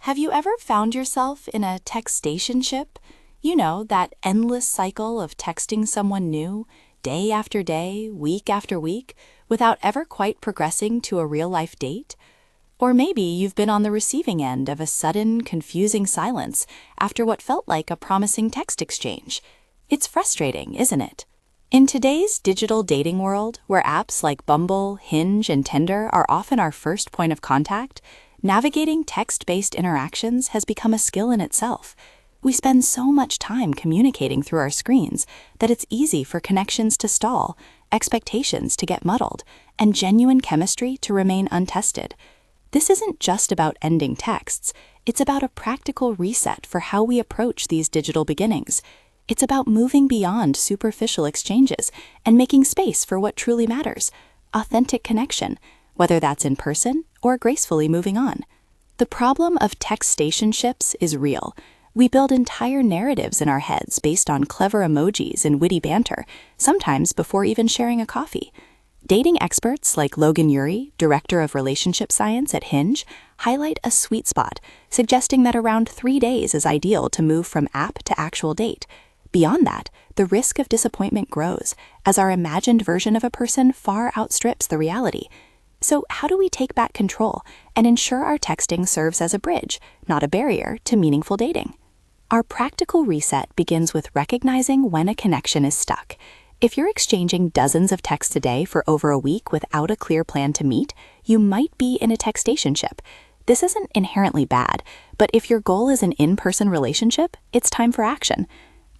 Have you ever found yourself in a textationship? You know, that endless cycle of texting someone new, day after day, week after week, without ever quite progressing to a real-life date? Or maybe you've been on the receiving end of a sudden, confusing silence after what felt like a promising text exchange. It's frustrating, isn't it? In today's digital dating world, where apps like Bumble, Hinge, and Tinder are often our first point of contact, navigating text-based interactions has become a skill in itself. We spend so much time communicating through our screens that it's easy for connections to stall, expectations to get muddled, and genuine chemistry to remain untested. This isn't just about ending texts, it's about a practical reset for how we approach these digital beginnings. It's about moving beyond superficial exchanges and making space for what truly matters, authentic connection, whether that's in person or gracefully moving on. The problem of textationships is real. We build entire narratives in our heads based on clever emojis and witty banter, sometimes before even sharing a coffee. Dating experts like Logan Ury, director of relationship science at Hinge, highlight a sweet spot, suggesting that around 3 days is ideal to move from app to actual date. Beyond that, the risk of disappointment grows, as our imagined version of a person far outstrips the reality. So how do we take back control and ensure our texting serves as a bridge, not a barrier, to meaningful dating? Our practical reset begins with recognizing when a connection is stuck. If you're exchanging dozens of texts a day for over a week without a clear plan to meet, you might be in a textationship. This isn't inherently bad, but if your goal is an in-person relationship, it's time for action.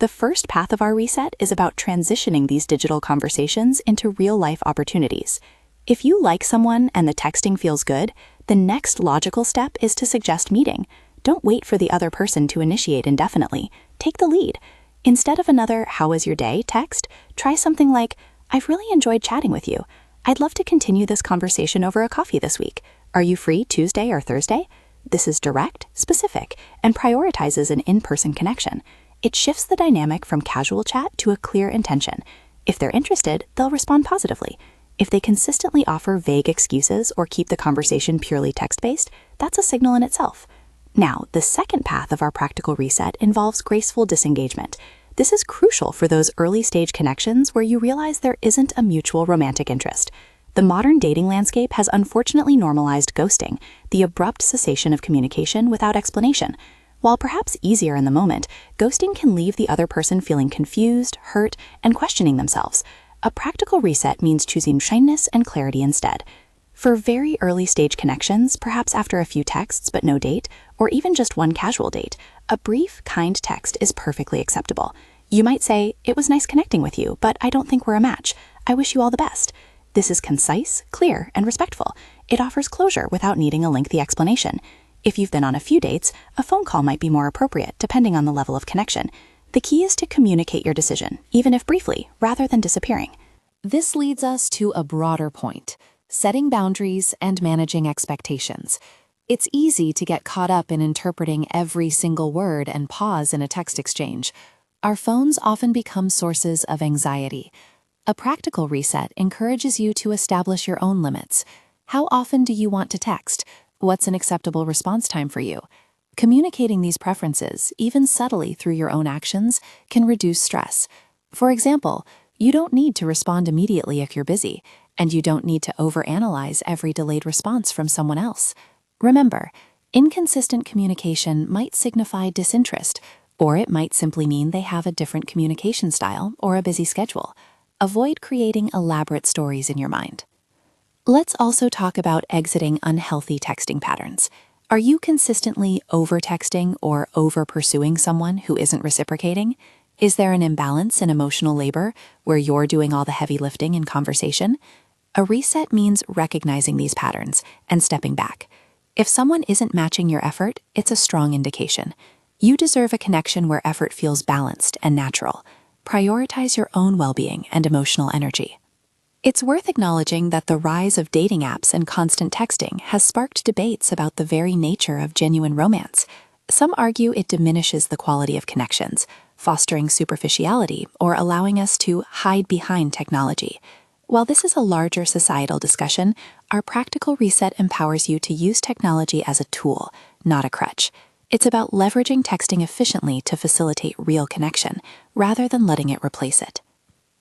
The first path of our reset is about transitioning these digital conversations into real-life opportunities. If you like someone and the texting feels good, the next logical step is to suggest meeting. Don't wait for the other person to initiate indefinitely. Take the lead. Instead of another "how was your day" text, try something like, "I've really enjoyed chatting with you. I'd love to continue this conversation over a coffee this week. Are you free Tuesday or Thursday?" This is direct, specific, and prioritizes an in-person connection. It shifts the dynamic from casual chat to a clear intention. If they're interested, they'll respond positively. If they consistently offer vague excuses or keep the conversation purely text-based, that's a signal in itself. Now, the second path of our practical reset involves graceful disengagement. This is crucial for those early-stage connections where you realize there isn't a mutual romantic interest. The modern dating landscape has unfortunately normalized ghosting, the abrupt cessation of communication without explanation. While perhaps easier in the moment, ghosting can leave the other person feeling confused, hurt, and questioning themselves. A practical reset means choosing shyness and clarity instead. For very early-stage connections, perhaps after a few texts but no date, or even just one casual date, a brief, kind text is perfectly acceptable. You might say, "It was nice connecting with you, but I don't think we're a match. I wish you all the best." This is concise, clear, and respectful. It offers closure without needing a lengthy explanation. If you've been on a few dates, a phone call might be more appropriate depending on the level of connection. The key is to communicate your decision, even if briefly, rather than disappearing. This leads us to a broader point: setting boundaries and managing expectations. It's easy to get caught up in interpreting every single word and pause in a text exchange. Our phones often become sources of anxiety. A practical reset encourages you to establish your own limits. How often do you want to text? What's an acceptable response time for you? Communicating these preferences, even subtly through your own actions, can reduce stress. For example, you don't need to respond immediately if you're busy, and you don't need to overanalyze every delayed response from someone else. Remember, inconsistent communication might signify disinterest, or it might simply mean they have a different communication style or a busy schedule. Avoid creating elaborate stories in your mind. Let's also talk about exiting unhealthy texting patterns. Are you consistently over-texting or over-pursuing someone who isn't reciprocating? Is there an imbalance in emotional labor where you're doing all the heavy lifting in conversation? A reset means recognizing these patterns and stepping back. If someone isn't matching your effort, it's a strong indication. You deserve a connection where effort feels balanced and natural. Prioritize your own well-being and emotional energy. It's worth acknowledging that the rise of dating apps and constant texting has sparked debates about the very nature of genuine romance. Some argue it diminishes the quality of connections, fostering superficiality or allowing us to hide behind technology. While this is a larger societal discussion, our practical reset empowers you to use technology as a tool, not a crutch. It's about leveraging texting efficiently to facilitate real connection, rather than letting it replace it.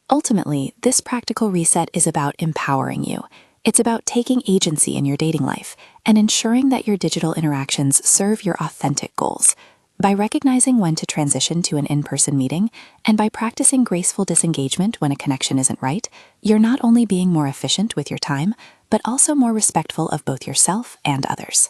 Ultimately, this practical reset is about empowering you. It's about taking agency in your dating life and ensuring that your digital interactions serve your authentic goals. By recognizing when to transition to an in-person meeting and by practicing graceful disengagement when a connection isn't right, you're not only being more efficient with your time, but also more respectful of both yourself and others.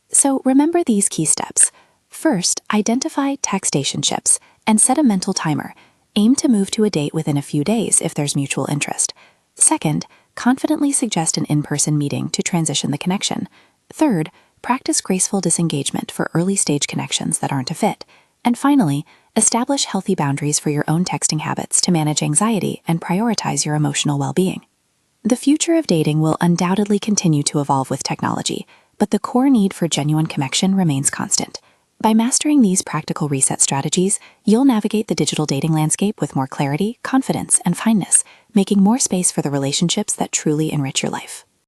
So remember these key steps. First, identify textationships and set a mental timer. Aim to move to a date within a few days if there's mutual interest. Second, confidently suggest an in-person meeting to transition the connection. Third, practice graceful disengagement for early-stage connections that aren't a fit. And finally, establish healthy boundaries for your own texting habits to manage anxiety and prioritize your emotional well-being. The future of dating will undoubtedly continue to evolve with technology, but the core need for genuine connection remains constant. By mastering these practical reset strategies, you'll navigate the digital dating landscape with more clarity, confidence, and fineness, making more space for the relationships that truly enrich your life.